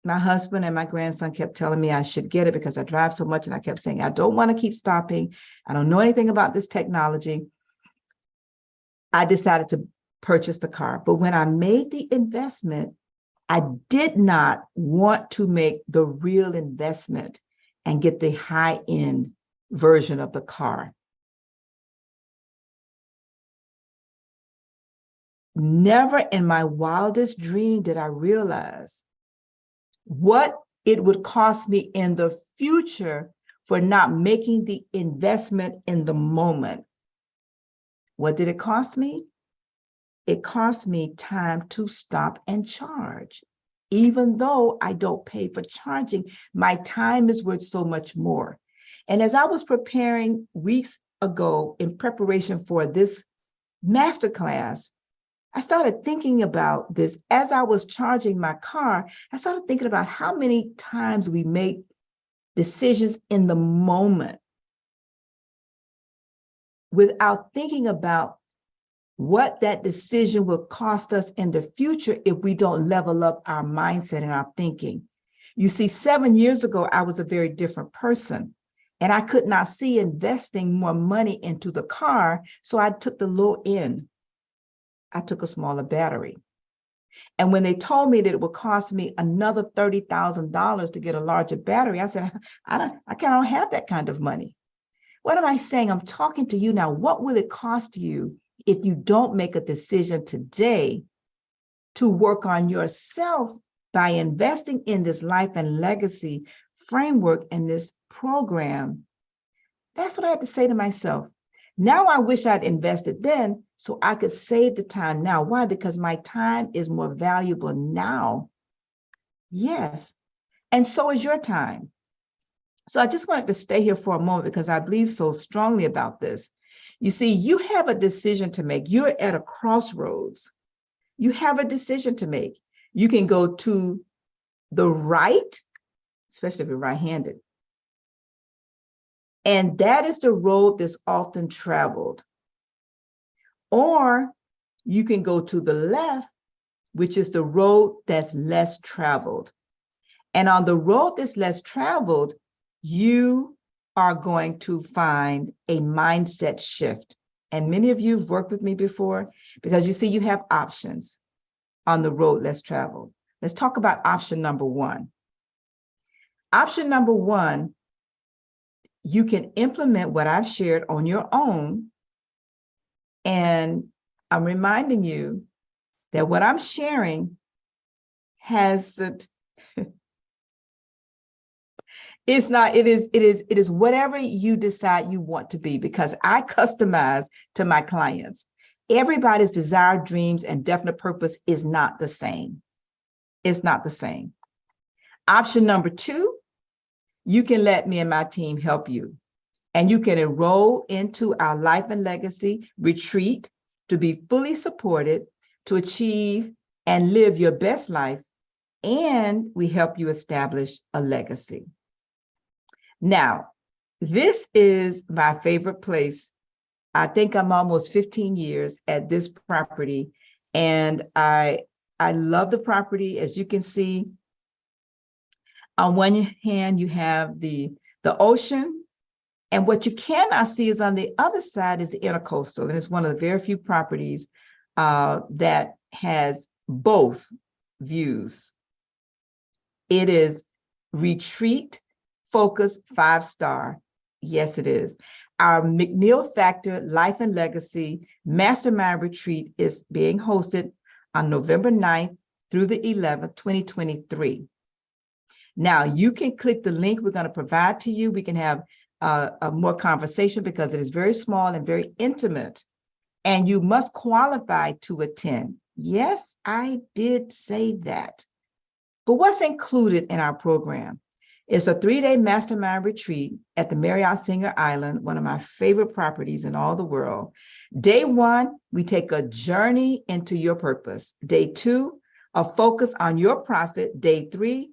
my husband and my grandson kept telling me I should get it because I drive so much. And I kept saying, I don't want to keep stopping. I don't know anything about this technology. I decided to purchase the car. But when I made the investment, I did not want to make the real investment and get the high-end version of the car. Never in my wildest dream did I realize what it would cost me in the future for not making the investment in the moment. What did it cost me? It cost me time to stop and charge. Even though I don't pay for charging, my time is worth so much more. And as I was preparing weeks ago in preparation for this masterclass, I started thinking about this as I was charging my car. I started thinking about how many times we make decisions in the moment without thinking about what that decision will cost us in the future if we don't level up our mindset and our thinking. You see, 7 years ago, I was a very different person, and I could not see investing more money into the car, so I took the low end. I took a smaller battery. And when they told me that it would cost me another $30,000 to get a larger battery, I said, I cannot have that kind of money. What am I saying? I'm talking to you now. What will it cost you if you don't make a decision today to work on yourself by investing in this life and legacy framework and this program? That's what I had to say to myself. Now I wish I'd invested then so I could save the time now. Why? Because my time is more valuable now. Yes. And so is your time. So I just wanted to stay here for a moment because I believe so strongly about this. You see, you have a decision to make. You're at a crossroads. You have a decision to make. You can go to the right, especially if you're right-handed. And that is the road that's often traveled. Or you can go to the left, which is the road that's less traveled. And on the road that's less traveled, you are going to find a mindset shift. and many of you have worked with me before, because you see, you have options on the road less traveled. Let's talk about option number one. Option number one, you can implement what I've shared on your own. And I'm reminding you that what I'm sharing hasn't, it's not, it is whatever you decide you want to be, because I customize to my clients. Everybody's desire, dreams, and definite purpose is not the same. It's not the same. Option number two, you can let me and my team help you. And you can enroll into our Life and Legacy retreat to be fully supported to achieve and live your best life. And we help you establish a legacy. Now, this is my favorite place. I think I'm almost 15 years at this property, and I love the property. As you can see, on one hand, you have the ocean, and what you cannot see is on the other side is the intercoastal, and it's one of the very few properties that has both views. It is retreat focused 5-star. Yes, it is. Our McNeill Factor Life and Legacy Mastermind Retreat is being hosted on November 9th through the 11th, 2023. Now, you can click the link we're going to provide to you. We can have a more conversation because it is very small and very intimate, and you must qualify to attend. Yes, I did say that. But what's included in our program? It's a 3-day mastermind retreat at the Marriott Singer Island, one of my favorite properties in all the world. Day 1, we take a journey into your purpose. Day 2, a focus on your profit. Day 3,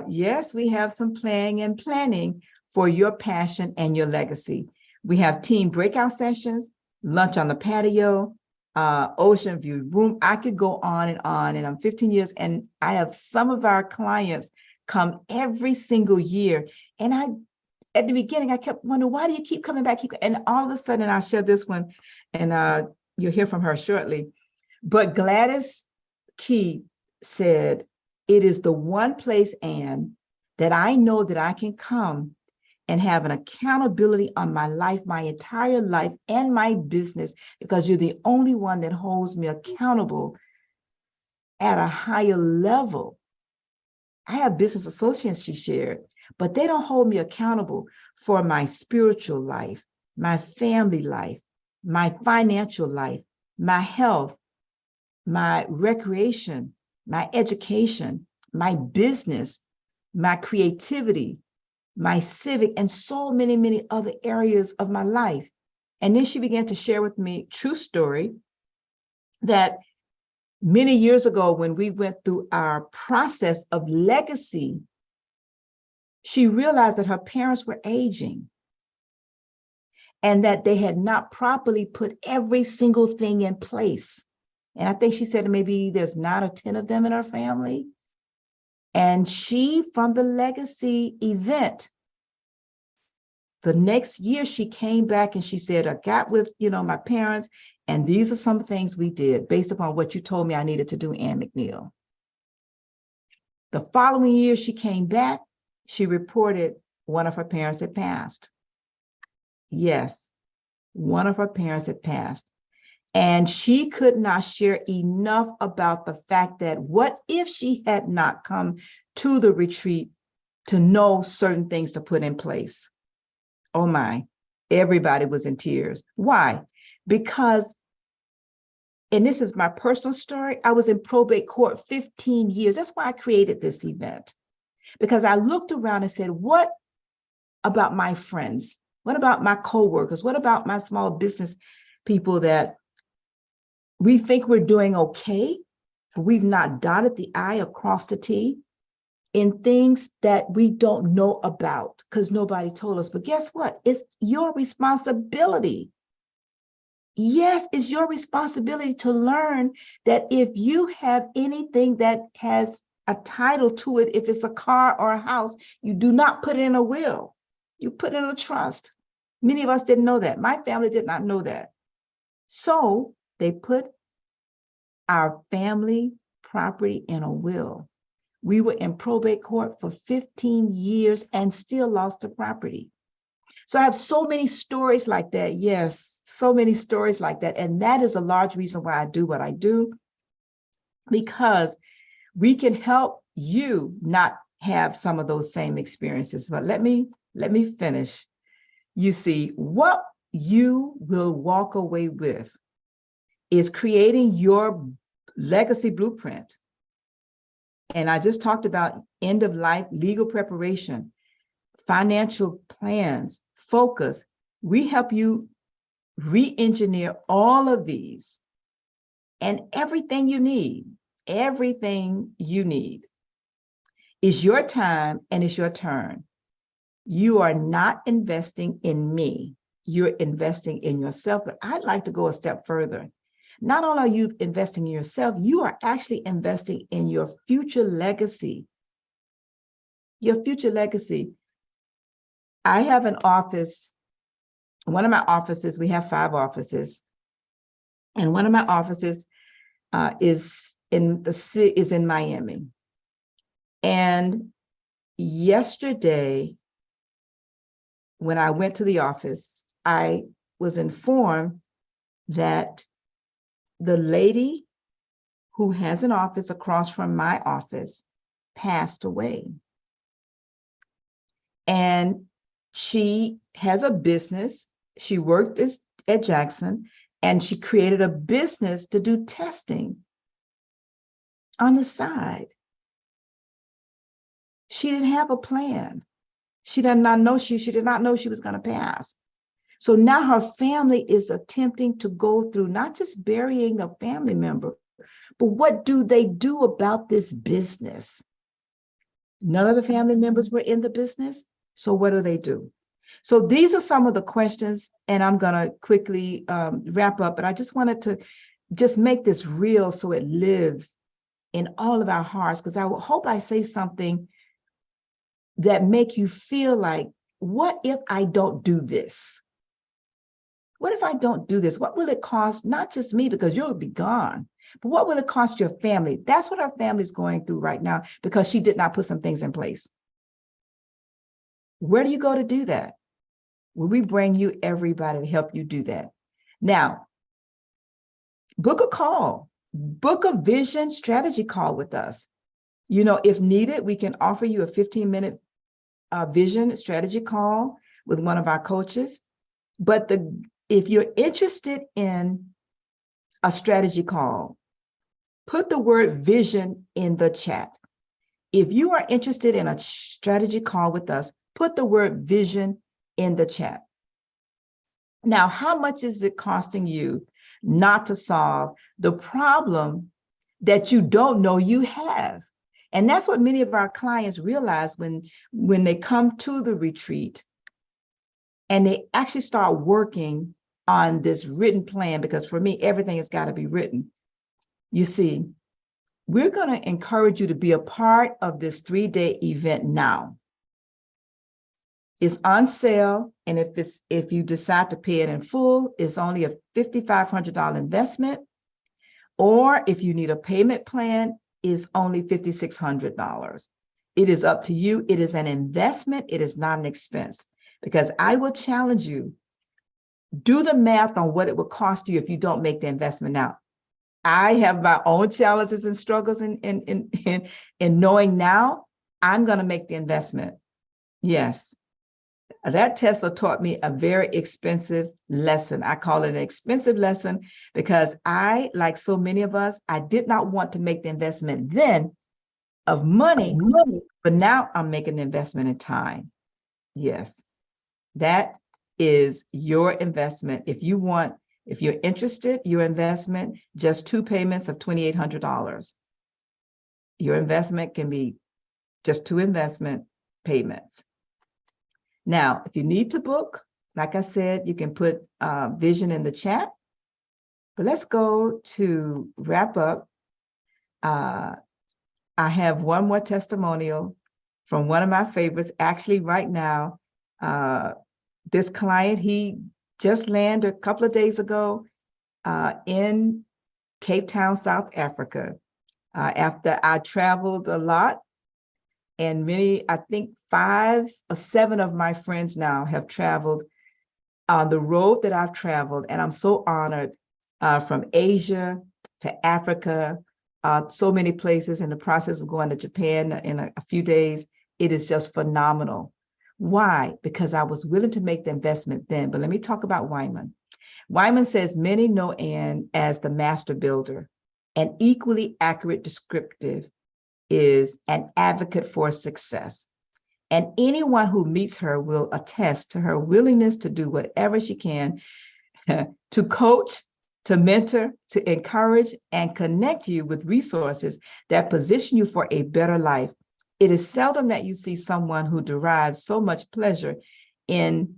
yes, we have some planning for your passion and your legacy. We have team breakout sessions, lunch on the patio, ocean view room. I could go on, and I'm 15 years, and I have some of our clients come every single year. And at the beginning, I kept wondering, why do you keep coming back? And all of a sudden, I'll share this one, and you'll hear from her shortly. But Gladys Key said, it is the one place, Anne, that I know that I can come and have an accountability on my life, my entire life, and my business, because you're the only one that holds me accountable at a higher level. I have business associates, she shared, but they don't hold me accountable for my spiritual life, my family life, my financial life, my health, my recreation, my education, my business, my creativity, my civic, and so many, many other areas of my life. And then she began to share with me, true story, that many years ago, when we went through our process of legacy, she realized that her parents were aging and that they had not properly put every single thing in place. And I think she said maybe there's 9 or 10 of them in her family. And she, from the legacy event, the next year she came back and she said, I got with, my parents, and these are some things we did based upon what you told me I needed to do, Anne McNeill. The following year she came back, she reported one of her parents had passed. Yes, one of her parents had passed. And she could not share enough about the fact that what if she had not come to the retreat to know certain things to put in place? Oh my, everybody was in tears. Why? Because, and this is my personal story, I was in probate court 15 years. That's why I created this event. Because I looked around and said, what about my friends? What about my coworkers? What about my small business people that we think we're doing okay, but we've not dotted the I across the T in things that we don't know about because nobody told us. But guess what? It's your responsibility. Yes, it's your responsibility to learn that if you have anything that has a title to it, if it's a car or a house, you do not put it in a will. You put it in a trust. Many of us didn't know that. My family did not know that. So they put our family property in a will. We were in probate court for 15 years and still lost the property. So I have so many stories like that. Yes, so many stories like that. And that is a large reason why I do what I do, because we can help you not have some of those same experiences. But let me finish. You see, what you will walk away with is creating your legacy blueprint. And I just talked about end of life legal preparation, financial plans, focus. We help you re-engineer all of these and everything you need is your time and it's your turn. You are not investing in me. You're investing in yourself. But I'd like to go a step further. Not only are you investing in yourself, you are actually investing in your future legacy. Your future legacy. I have an office. One of my offices, we have 5 offices. And one of my offices is in Miami. And yesterday, when I went to the office, I was informed that the lady who has an office across from my office passed away. And she has a business. She worked at Jackson, and she created a business to do testing on the side. She didn't have a plan. She did not know she was going to pass. So now her family is attempting to go through not just burying a family member, but what do they do about this business? None of the family members were in the business. So what do? So these are some of the questions, and I'm going to quickly wrap up, but I just wanted to just make this real so it lives in all of our hearts, because I hope I say something that make you feel like, what if I don't do this? What if I don't do this? What will it cost? Not just me, because you'll be gone, but what will it cost your family? That's what our family is going through right now, because she did not put some things in place. Where do you go to do that? Well, we bring you everybody to help you do that. Now, book a call, book a vision strategy call with us. You know, if needed, we can offer you a 15-minute vision strategy call with one of our coaches. But if you're interested in a strategy call, put the word vision in the chat. If you are interested in a strategy call with us, put the word vision in the chat. Now, how much is it costing you not to solve the problem that you don't know you have? And that's what many of our clients realize when they come to the retreat and they actually start working on this written plan, because for me, everything has got to be written. You see, we're going to encourage you to be a part of this 3-day event now. It's on sale, and if you decide to pay it in full, it's only a $5,500 investment. Or if you need a payment plan, it's only $5,600. It is up to you. It is an investment. It is not an expense, because I will challenge you. Do the math on what it will cost you if you don't make the investment now. I have my own challenges and struggles in knowing now I'm going to make the investment. Yes. That Tesla taught me a very expensive lesson. I call it an expensive lesson because I, like so many of us, I did not want to make the investment then of money, but now I'm making the investment in time. Yes, that is your investment. If you're interested, your investment, just 2 payments of $2,800. Your investment can be just 2 investment payments. Now, if you need to book, like I said, you can put vision in the chat. But let's go to wrap up. I have one more testimonial from one of my favorites. Actually, right now, this client, he just landed a couple of days ago. in Cape Town, South Africa. After I traveled a lot, and many, I think 5 or 7 of my friends now have traveled on the road that I've traveled, and I'm so honored, from Asia to Africa, so many places, in the process of going to Japan in a few days. It is just phenomenal. Why? Because I was willing to make the investment then. But let me talk about Wyman. Wyman says many know Anne as the master builder. An equally accurate descriptive is an advocate for success. And anyone who meets her will attest to her willingness to do whatever she can to coach, to mentor, to encourage, and connect you with resources that position you for a better life. It is seldom that you see someone who derives so much pleasure in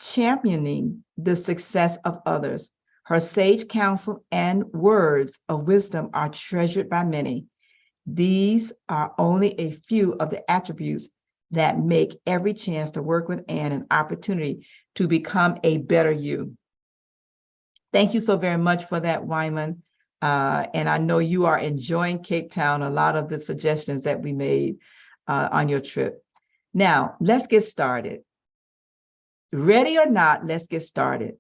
championing the success of others. Her sage counsel and words of wisdom are treasured by many. These are only a few of the attributes that make every chance to work with Anne an opportunity to become a better you. Thank you so very much for that, Wyman. And I know you are enjoying Cape Town, a lot of the suggestions that we made on your trip. Now, let's get started. Ready or not, let's get started.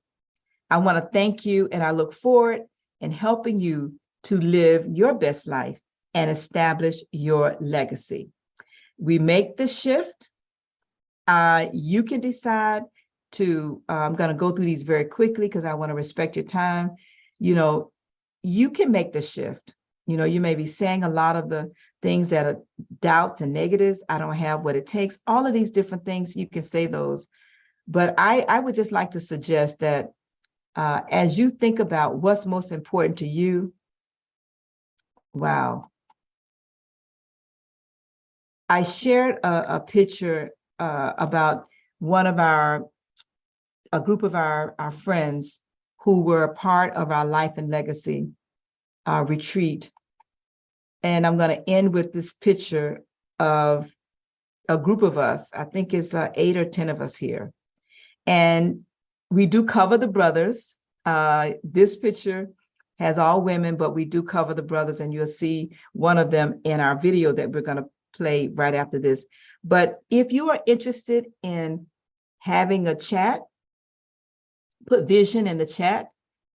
I want to thank you, and I look forward in helping you to live your best life and establish your legacy. We make the shift. You can decide to, I'm going to go through these very quickly because I want to respect your time. You can make the shift. You may be saying a lot of the things that are doubts and negatives. I don't have what it takes. All of these different things, you can say those. But I would just like to suggest that as you think about what's most important to you, wow. I shared a picture about a group of our friends who were a part of our Life and Legacy retreat. And I'm going to end with this picture of a group of us. I think it's 8 or 10 of us here. And we do cover the brothers. This picture has all women, but we do cover the brothers, and you'll see one of them in our video that we're going to play right after this. But if you are interested in having a chat, put vision in the chat.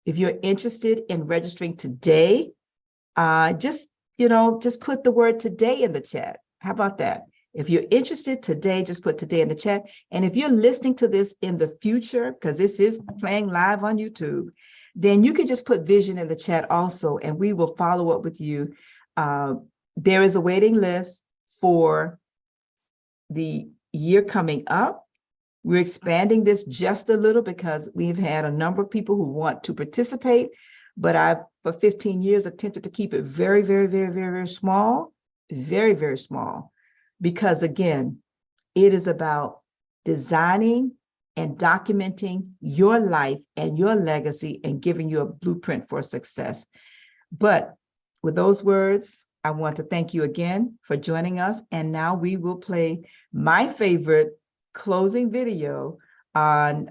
If you're interested in registering today, just put the word today in the chat. How about that? If you're interested today, just put today in the chat. And if you're listening to this in the future, because this is playing live on YouTube, then you can just put vision in the chat also, and we will follow up with you. There is a waiting list for the year coming up. We're expanding this just a little because we've had a number of people who want to participate, but I've, for 15 years, attempted to keep it very, very, very, very, very small, very, very small. Because again, it is about designing and documenting your life and your legacy and giving you a blueprint for success. But with those words, I want to thank you again for joining us. And now we will play my favorite closing video on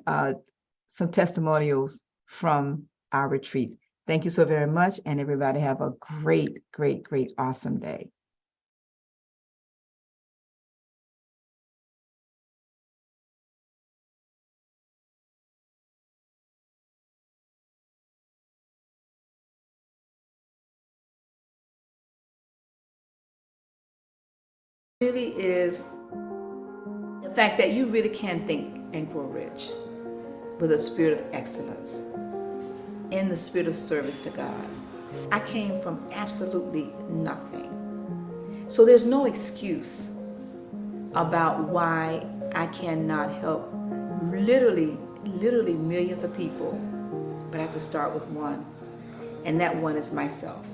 some testimonials from our retreat. Thank you so very much. And everybody have a great, great, great, awesome day. Really is the fact that you really can think and grow rich with a spirit of excellence, in the spirit of service to God. I came from absolutely nothing. So there's no excuse about why I cannot help literally millions of people, but I have to start with one, and that one is myself.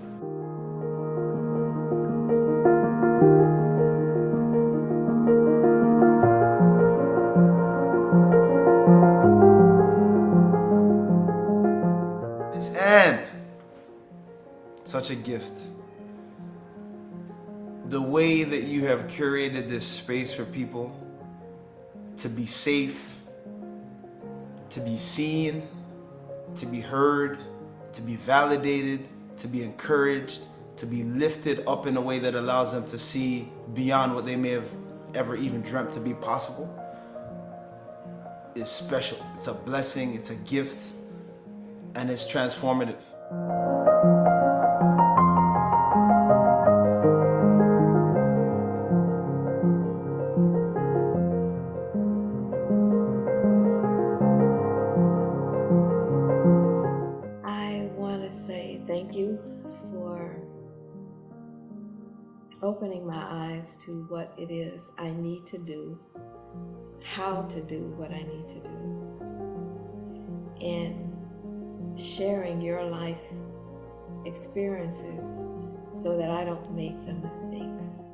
Such a gift. The way that you have curated this space for people to be safe, to be seen, to be heard, to be validated, to be encouraged, to be lifted up in a way that allows them to see beyond what they may have ever even dreamt to be possible, is special. It's a blessing, it's a gift, and it's transformative. I want to say thank you for opening my eyes to what it is I need to do, how to do what I need to do, and sharing your life experiences so that I don't make the mistakes.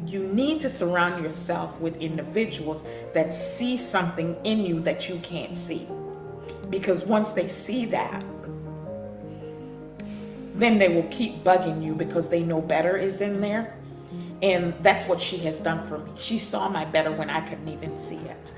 You need to surround yourself with individuals that see something in you that you can't see. Because once they see that, then they will keep bugging you because they know better is in there. And that's what she has done for me. She saw my better when I couldn't even see it.